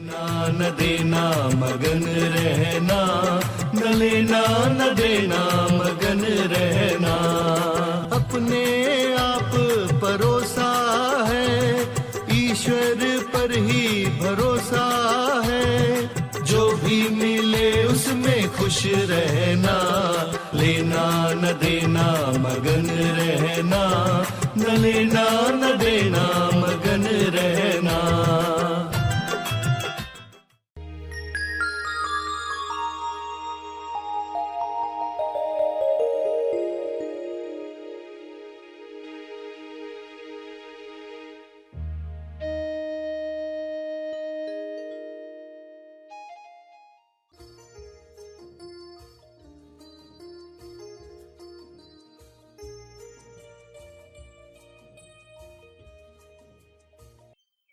लेना न देना मगन रहना, न लेना न देना मगन रहना। अपने आप परोसा है, ईश्वर पर ही भरोसा है। जो भी मिले उसमें खुश रहना, लेना न देना मगन रहना, न लेना न देना मगन रहना।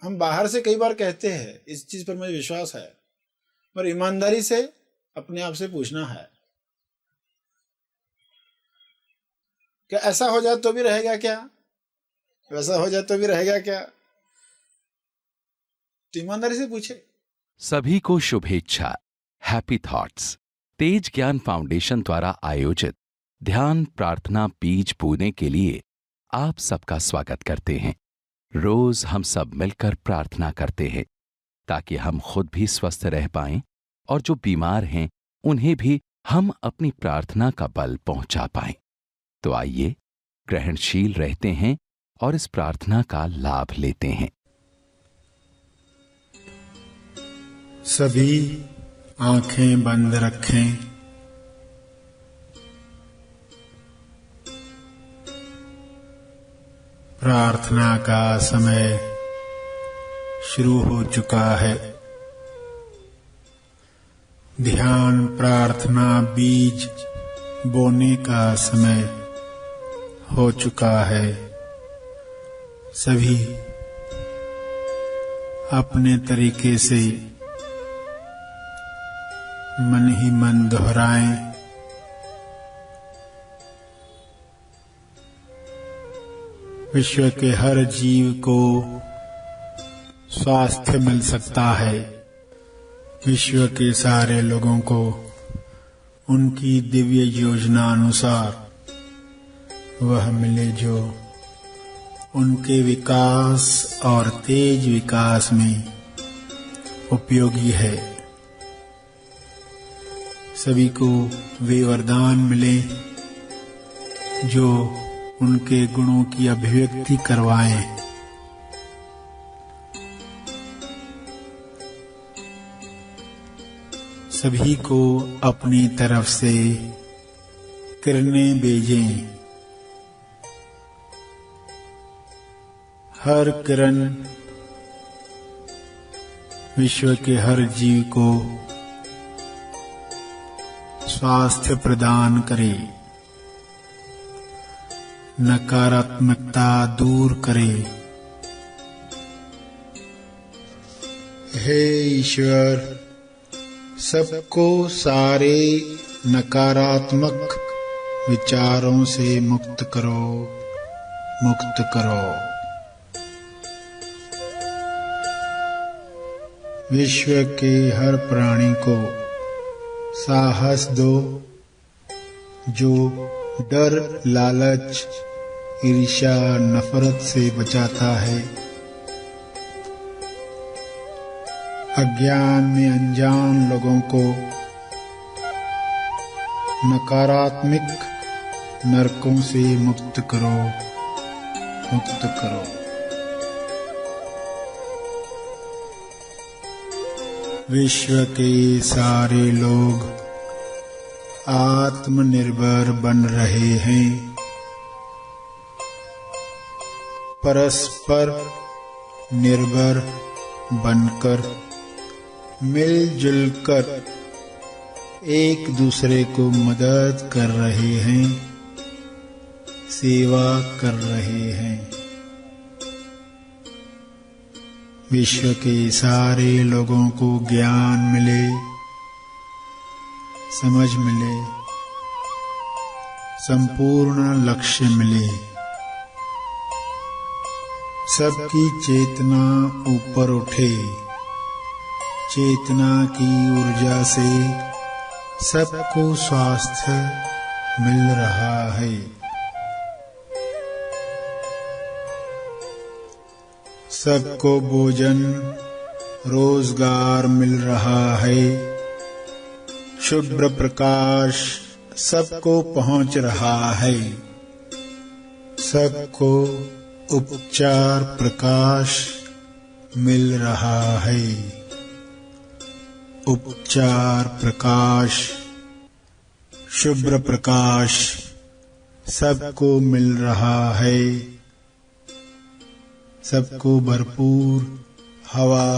हम बाहर से कई बार कहते हैं इस चीज पर मुझे विश्वास है, पर ईमानदारी से अपने आप से पूछना है कि ऐसा हो जाए तो भी रहेगा क्या, वैसा हो जाए तो भी रहेगा क्या। तो ईमानदारी से पूछे। सभी को शुभेच्छा। हैप्पी थॉट्स तेज ज्ञान फाउंडेशन द्वारा आयोजित ध्यान प्रार्थना बीज बोने के लिए आप सबका स्वागत करते हैं। रोज हम सब मिलकर प्रार्थना करते हैं ताकि हम खुद भी स्वस्थ रह पाएं और जो बीमार हैं उन्हें भी हम अपनी प्रार्थना का बल पहुंचा पाएं। तो आइए ग्रहणशील रहते हैं और इस प्रार्थना का लाभ लेते हैं। सभी आंखें बंद रखें। प्रार्थना का समय शुरू हो चुका है। ध्यान प्रार्थना बीज बोने का समय हो चुका है। सभी अपने तरीके से मन ही मन दोहराएं, विश्व के हर जीव को स्वास्थ्य मिल सकता है। विश्व के सारे लोगों को उनकी दिव्य योजना अनुसार वह मिले जो उनके विकास और तेज विकास में उपयोगी है। सभी को वे वरदान मिले जो उनके गुणों की अभिव्यक्ति करवाएं। सभी को अपनी तरफ से किरणें भेजें। हर किरण विश्व के हर जीव को स्वास्थ्य प्रदान करे, नकारात्मकता दूर करे। हे ईश्वर, सबको सारे नकारात्मक विचारों से मुक्त करो, मुक्त करो। विश्व के हर प्राणी को साहस दो जो डर, लालच, ईर्ष्या, नफरत से बचाता है। अज्ञान में अनजान लोगों को नकारात्मक नरकों से मुक्त करो, मुक्त करो। विश्व के सारे लोग आत्मनिर्भर बन रहे हैं। परस्पर निर्भर बनकर मिलजुल कर एक दूसरे को मदद कर रहे हैं, सेवा कर रहे हैं। विश्व के सारे लोगों को ज्ञान मिले, समझ मिले, संपूर्ण लक्ष्य मिले। सबकी चेतना ऊपर उठे, चेतना की ऊर्जा से सबको स्वास्थ्य मिल रहा है। सबको भोजन रोजगार मिल रहा है। शुभ्र प्रकाश सबको पहुंच रहा है। सबको उपचार प्रकाश मिल रहा है। उपचार प्रकाश, शुभ्र प्रकाश सबको मिल रहा है। सबको भरपूर हवा,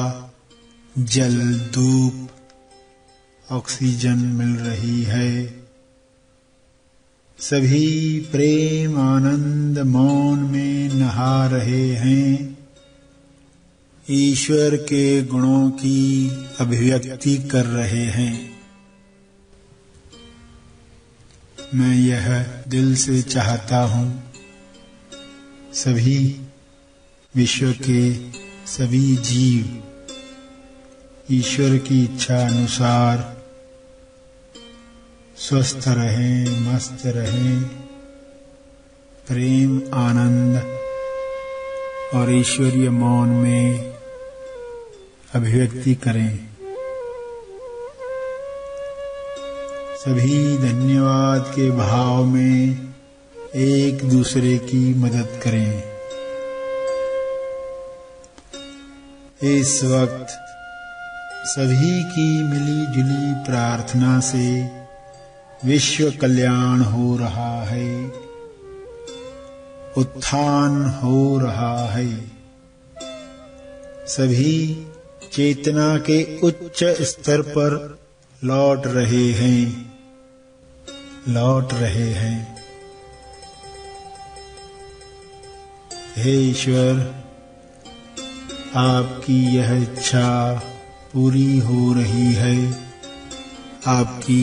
जल, धूप, ऑक्सीजन मिल रही है। सभी प्रेम, आनंद, मौन में नहा रहे हैं। ईश्वर के गुणों की अभिव्यक्ति कर रहे हैं। मैं यह दिल से चाहता हूँ, सभी विश्व के सभी जीव ईश्वर की इच्छा अनुसार स्वस्थ रहें, मस्त रहें, प्रेम, आनंद और ईश्वरीय मौन में अभिव्यक्ति करें। सभी धन्यवाद के भाव में एक दूसरे की मदद करें। इस वक्त सभी की मिली जुली प्रार्थना से विश्व कल्याण हो रहा है, उत्थान हो रहा है। सभी चेतना के उच्च स्तर पर लौट रहे हैं, लौट रहे हैं। हे ईश्वर, आपकी यह इच्छा पूरी हो रही है। आपकी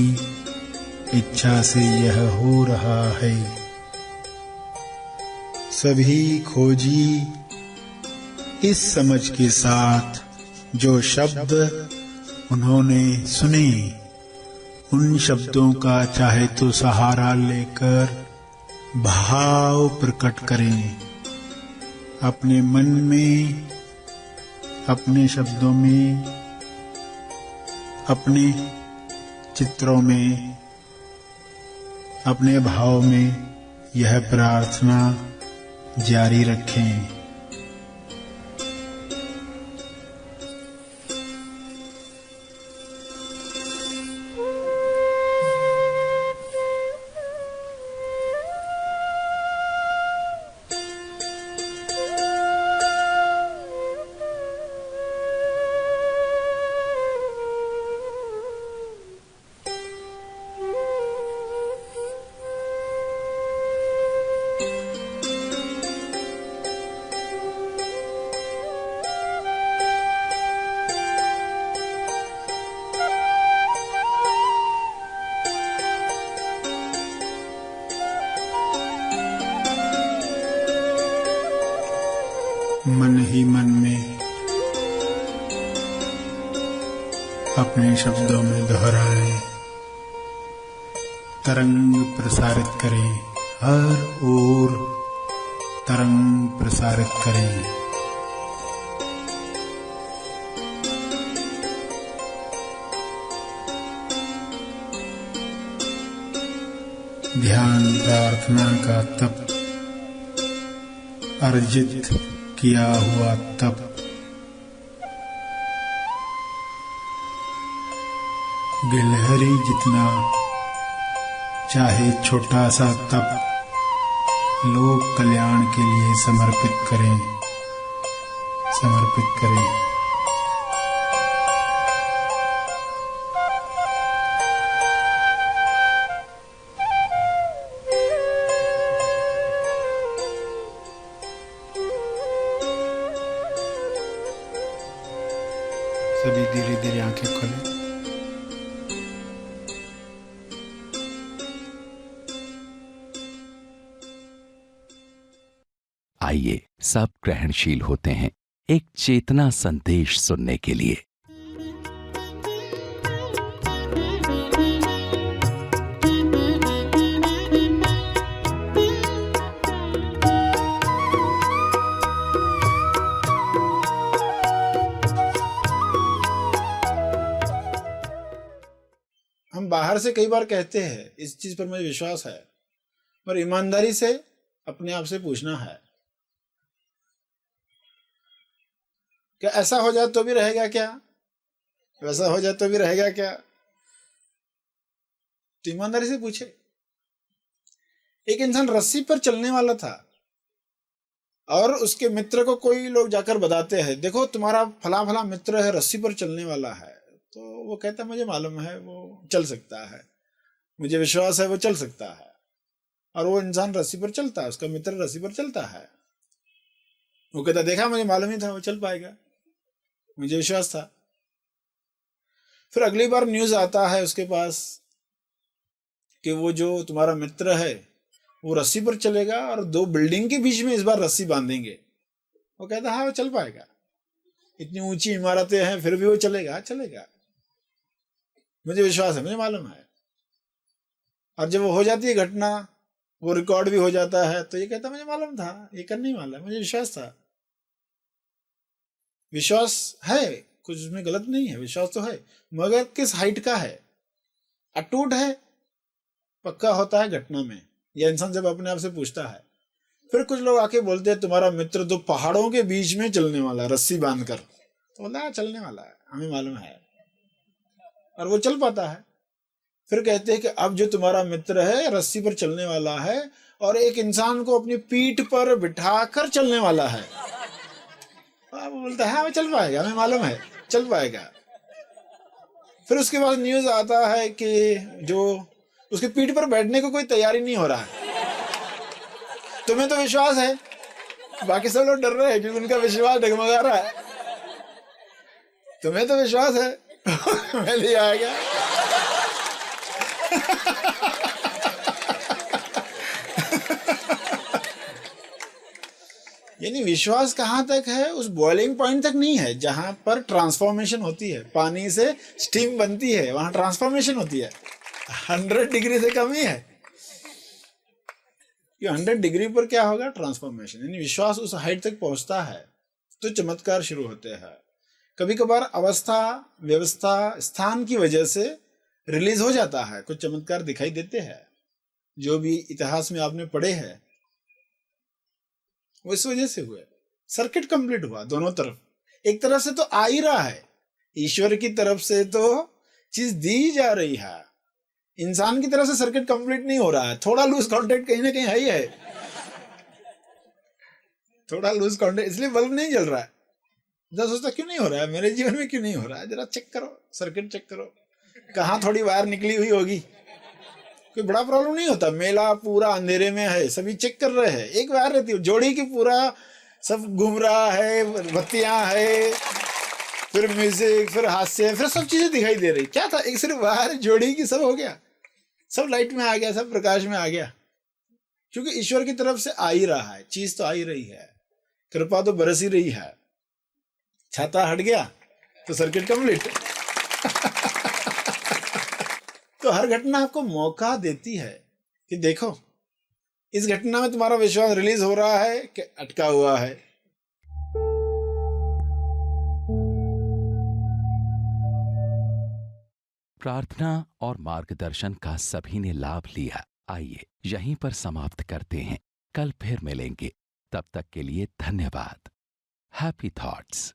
इच्छा से यह हो रहा है। सभी खोजी इस समझ के साथ जो शब्द उन्होंने सुने, उन शब्दों का चाहे तो सहारा लेकर भाव प्रकट करें। अपने मन में, अपने शब्दों में, अपने चित्रों में, अपने भाव में यह प्रार्थना जारी रखें। मन ही मन में अपने शब्दों में दोहराएं, तरंग प्रसारित करें, हर ओर तरंग प्रसारित करें। ध्यान प्रार्थना का तप, अर्जित किया हुआ तप, गिलहरी जितना चाहे छोटा सा तप लोक कल्याण के लिए समर्पित करें, समर्पित करें। सभी धीरे धीरे आंखें खोलें। आइए सब ग्रहणशील होते हैं एक चेतना संदेश सुनने के लिए। हम बाहर से कई बार कहते हैं, इस चीज पर मुझे विश्वास है, पर ईमानदारी से अपने आप से पूछना है कि ऐसा हो जाए तो भी रहेगा क्या, वैसा हो जाए तो भी रहेगा क्या। तो ईमानदारी से पूछे। एक इंसान रस्सी पर चलने वाला था और उसके मित्र को कोई लोग जाकर बताते हैं, देखो तुम्हारा फला फला मित्र है, रस्सी पर चलने वाला है। तो वो कहता है मुझे मालूम है वो चल सकता है, मुझे विश्वास है वो चल सकता है। और वो इंसान रस्सी पर चलता है, उसका मित्र रस्सी पर चलता है। वो कहता देखा, मुझे मालूम ही था वो चल पाएगा, मुझे विश्वास था। फिर अगली बार न्यूज आता है उसके पास कि वो जो तुम्हारा मित्र है वो रस्सी पर चलेगा और 2 बिल्डिंग के बीच में इस बार रस्सी बांधेंगे। वो कहता हाँ वो चल पाएगा, इतनी ऊंची इमारतें हैं फिर भी वो चलेगा, चलेगा, मुझे विश्वास है, मुझे मालूम है। और जब वो हो जाती है घटना, वो रिकॉर्ड भी हो जाता है, तो ये कहता मुझे मालूम था, ये करने वाला है, मुझे विश्वास था। विश्वास है, कुछ उसमें गलत नहीं है, विश्वास तो है, मगर किस हाइट का है। अटूट है, पक्का होता है घटना में। यह इंसान जब अपने आप से पूछता है। फिर कुछ लोग आके बोलते हैं तुम्हारा मित्र तो पहाड़ों के बीच में चलने वाला है रस्सी बांधकर, तो बोलता है चलने वाला है, हमें मालूम है, और वो चल पाता है। फिर कहते हैं कि अब जो तुम्हारा मित्र है रस्सी पर चलने वाला है और एक इंसान को अपनी पीठ पर बिठाकर चलने वाला है। अब वो बोलता है हाँ चल पाएगा, हमें मालूम है चल पाएगा। फिर उसके बाद न्यूज आता है कि जो उसकी पीठ पर बैठने को कोई तैयारी नहीं हो रहा है। तुम्हें तो विश्वास है, बाकी सब लोग डर रहे हैं क्योंकि उनका विश्वास डगमगा रहा है। तुम्हें तो विश्वास है मैं ले आएगा। यानी विश्वास कहां तक है, उस बॉइलिंग पॉइंट तक नहीं है जहां पर ट्रांसफॉर्मेशन होती है, पानी से स्टीम बनती है, वहां ट्रांसफॉर्मेशन होती है। 100 डिग्री से कम ही है, 100 डिग्री पर क्या होगा, ट्रांसफॉर्मेशन। यानी विश्वास उस हाइट तक पहुंचता है तो चमत्कार शुरू होते हैं। कभी कभार अवस्था, व्यवस्था, स्थान की वजह से रिलीज हो जाता है, कुछ चमत्कार दिखाई देते हैं। जो भी इतिहास में आपने पढ़े हैं वो इस वजह से हुए। सर्किट कंप्लीट हुआ दोनों तरफ, एक तरफ से तो आ ही रहा है, ईश्वर की तरफ से तो चीज दी जा रही है, इंसान की तरफ से सर्किट कंप्लीट नहीं हो रहा है। थोड़ा लूज कॉन्टेक्ट कहीं ना कहीं है ही है, थोड़ा लूज कॉन्टेक्ट, इसलिए बल्ब नहीं जल रहा है। जरा सोचता क्यों नहीं हो रहा है, मेरे जीवन में क्यों नहीं हो रहा है, जरा चेक करो, सर्किट चेक करो, कहाँ थोड़ी वायर निकली हुई होगी। कोई बड़ा प्रॉब्लम नहीं होता, मेला पूरा अंधेरे में है, सभी चेक कर रहे हैं, एक वायर रहती है जोड़ी की, पूरा सब घूम रहा है, बत्तियां है, फिर म्यूजिक, फिर हास्य, फिर सब चीजें दिखाई दे रही। क्या था, एक सिर्फ वायर जोड़ी की, सब हो गया, सब लाइट में आ गया, सब प्रकाश में आ गया, क्योंकि ईश्वर की तरफ से आ ही रहा है, चीज तो आ ही रही है, कृपा तो बरस ही रही है। छाता हट गया तो सर्किट कंप्लीट। तो हर घटना आपको मौका देती है कि देखो इस घटना में तुम्हारा विश्वास रिलीज हो रहा है कि अटका हुआ है। प्रार्थना और मार्गदर्शन का सभी ने लाभ लिया। आइए यहीं पर समाप्त करते हैं, कल फिर मिलेंगे, तब तक के लिए धन्यवाद। Happy thoughts.